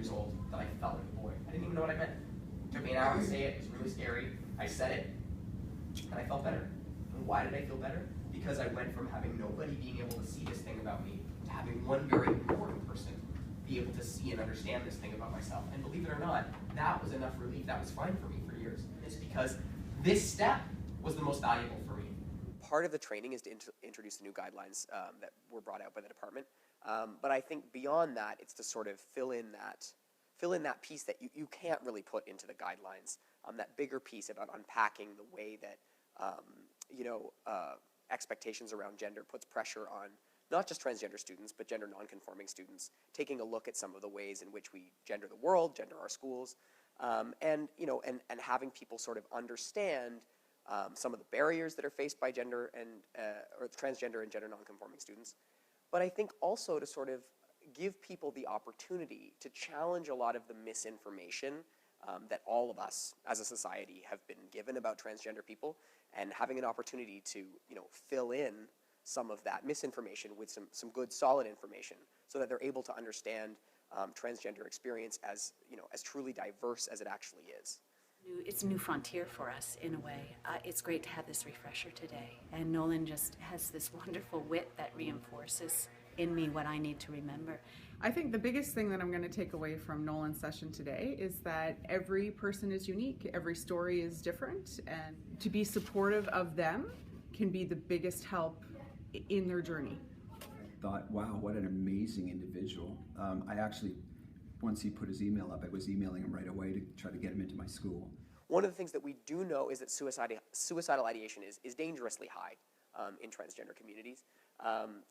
years old that I felt like a boy. I didn't even know what I meant. It took me an hour to say it. It was really scary. I said it, and I felt better. And why did I feel better? Because I went from having nobody being able to see this thing about me to having one very important person be able to see and understand this thing about myself. And believe it or not, that was enough relief. That was fine for me for years. It's because this step was the most valuable for me. Part of the training is to introduce the new guidelines that were brought out by the department. But I think beyond that, it's to sort of fill in that piece that you can't really put into the guidelines. That bigger piece about unpacking the way that expectations around gender puts pressure on not just transgender students, but gender nonconforming students, taking a look at some of the ways in which we gender the world, gender our schools, and having people sort of understand some of the barriers that are faced by gender and or transgender and gender nonconforming students. But I think also to sort of give people the opportunity to challenge a lot of the misinformation that all of us as a society have been given about transgender people, and having an opportunity to fill in some of that misinformation with some good solid information so that they're able to understand transgender experience as truly diverse as it actually is. It's a new frontier for us in a way. It's great to have this refresher today. And Nolan just has this wonderful wit that reinforces in me what I need to remember. I think the biggest thing that I'm going to take away from Nolan's session today is that every person is unique, every story is different, and to be supportive of them can be the biggest help in their journey. I thought, wow, what an amazing individual. I actually, once he put his email up, I was emailing him right away to try to get him into my school. One of the things that we do know is that suicidal ideation is dangerously high in transgender communities.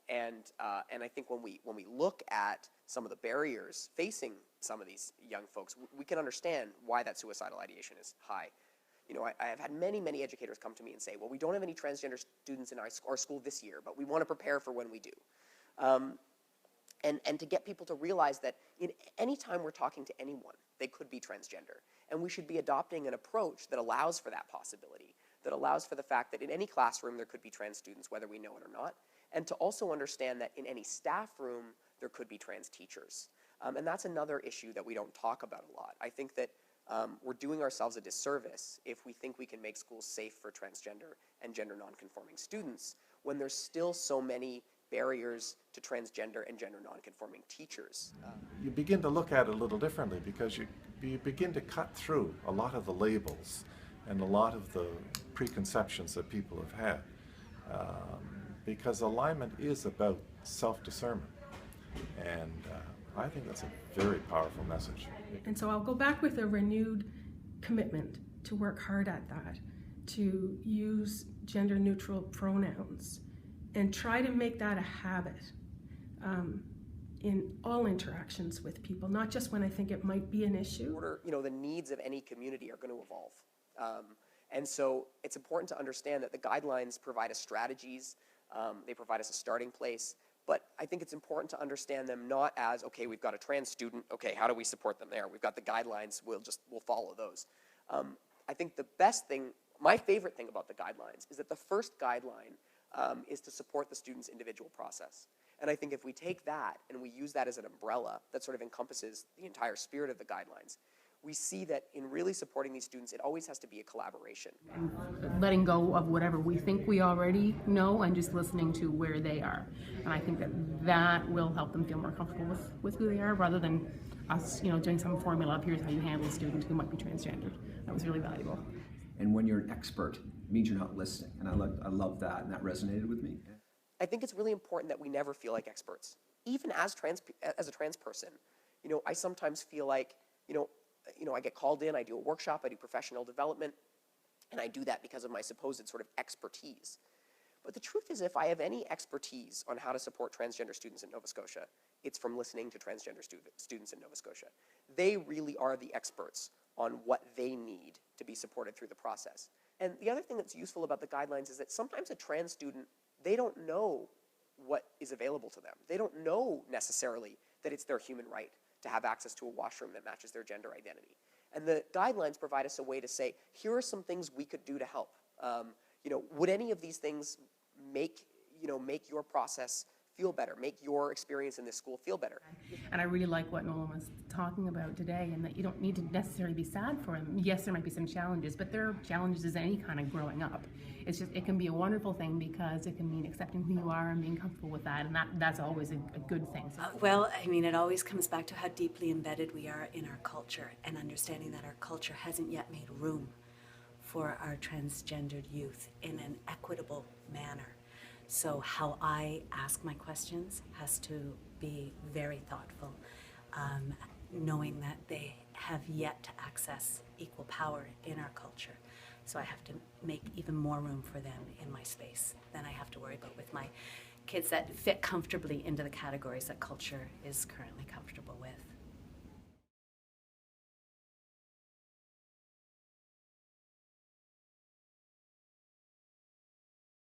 And I think when we look at some of the barriers facing some of these young folks, we can understand why that suicidal ideation is high. I have had many educators come to me and say, well, we don't have any transgender students in our school this year, but we want to prepare for when we do. And to get people to realize that any time we're talking to anyone, they could be transgender. And we should be adopting an approach that allows for that possibility, that allows for the fact that in any classroom there could be trans students, whether we know it or not, and to also understand that in any staff room there could be trans teachers. And that's another issue that we don't talk about a lot. I think that we're doing ourselves a disservice if we think we can make schools safe for transgender and gender nonconforming students when there's still so many barriers to transgender and gender nonconforming teachers. You begin to look at it a little differently because you begin to cut through a lot of the labels and a lot of the preconceptions that people have had. Because alignment is about self-discernment. And I think that's a very powerful message. And so I'll go back with a renewed commitment to work hard at that, to use gender-neutral pronouns, and try to make that a habit in all interactions with people, not just when I think it might be an issue. The needs of any community are going to evolve. And so it's important to understand that the guidelines provide us strategies, they provide us a starting place, but I think it's important to understand them not as, okay, we've got a trans student, okay, how do we support them there? We've got the guidelines, we'll follow those. I think the best thing, my favorite thing about the guidelines is that the first guideline is to support the student's individual process. And I think if we take that and we use that as an umbrella that sort of encompasses the entire spirit of the guidelines, we see that in really supporting these students, it always has to be a collaboration. Letting go of whatever we think we already know and just listening to where they are. And I think that will help them feel more comfortable with who they are rather than us, doing some formula of here's how you handle a student who might be transgendered. That was really valuable. And when you're an expert, it means you're not listening. And I love that, and that resonated with me. I think it's really important that we never feel like experts. Even as a trans person, I sometimes feel like, I get called in, I do a workshop, I do professional development, and I do that because of my supposed sort of expertise. But the truth is, if I have any expertise on how to support transgender students in Nova Scotia, it's from listening to transgender students in Nova Scotia. They really are the experts on what they need to be supported through the process. And the other thing that's useful about the guidelines is that sometimes a trans student, they don't know what is available to them. They don't know necessarily that it's their human right to have access to a washroom that matches their gender identity. And the guidelines provide us a way to say, here are some things we could do to help. Would any of these things make your process feel better, make your experience in this school feel better. And I really like what Nolan was talking about today, and that you don't need to necessarily be sad for him. Yes, there might be some challenges, but there are challenges as any kind of growing up. It's just, it can be a wonderful thing because it can mean accepting who you are and being comfortable with that, and that's always a good thing. Well, I mean, it always comes back to how deeply embedded we are in our culture, and understanding that our culture hasn't yet made room for our transgendered youth in an equitable manner. So how I ask my questions has to be very thoughtful, knowing that they have yet to access equal power in our culture. So I have to make even more room for them in my space than I have to worry about with my kids that fit comfortably into the categories that culture is currently comfortable with.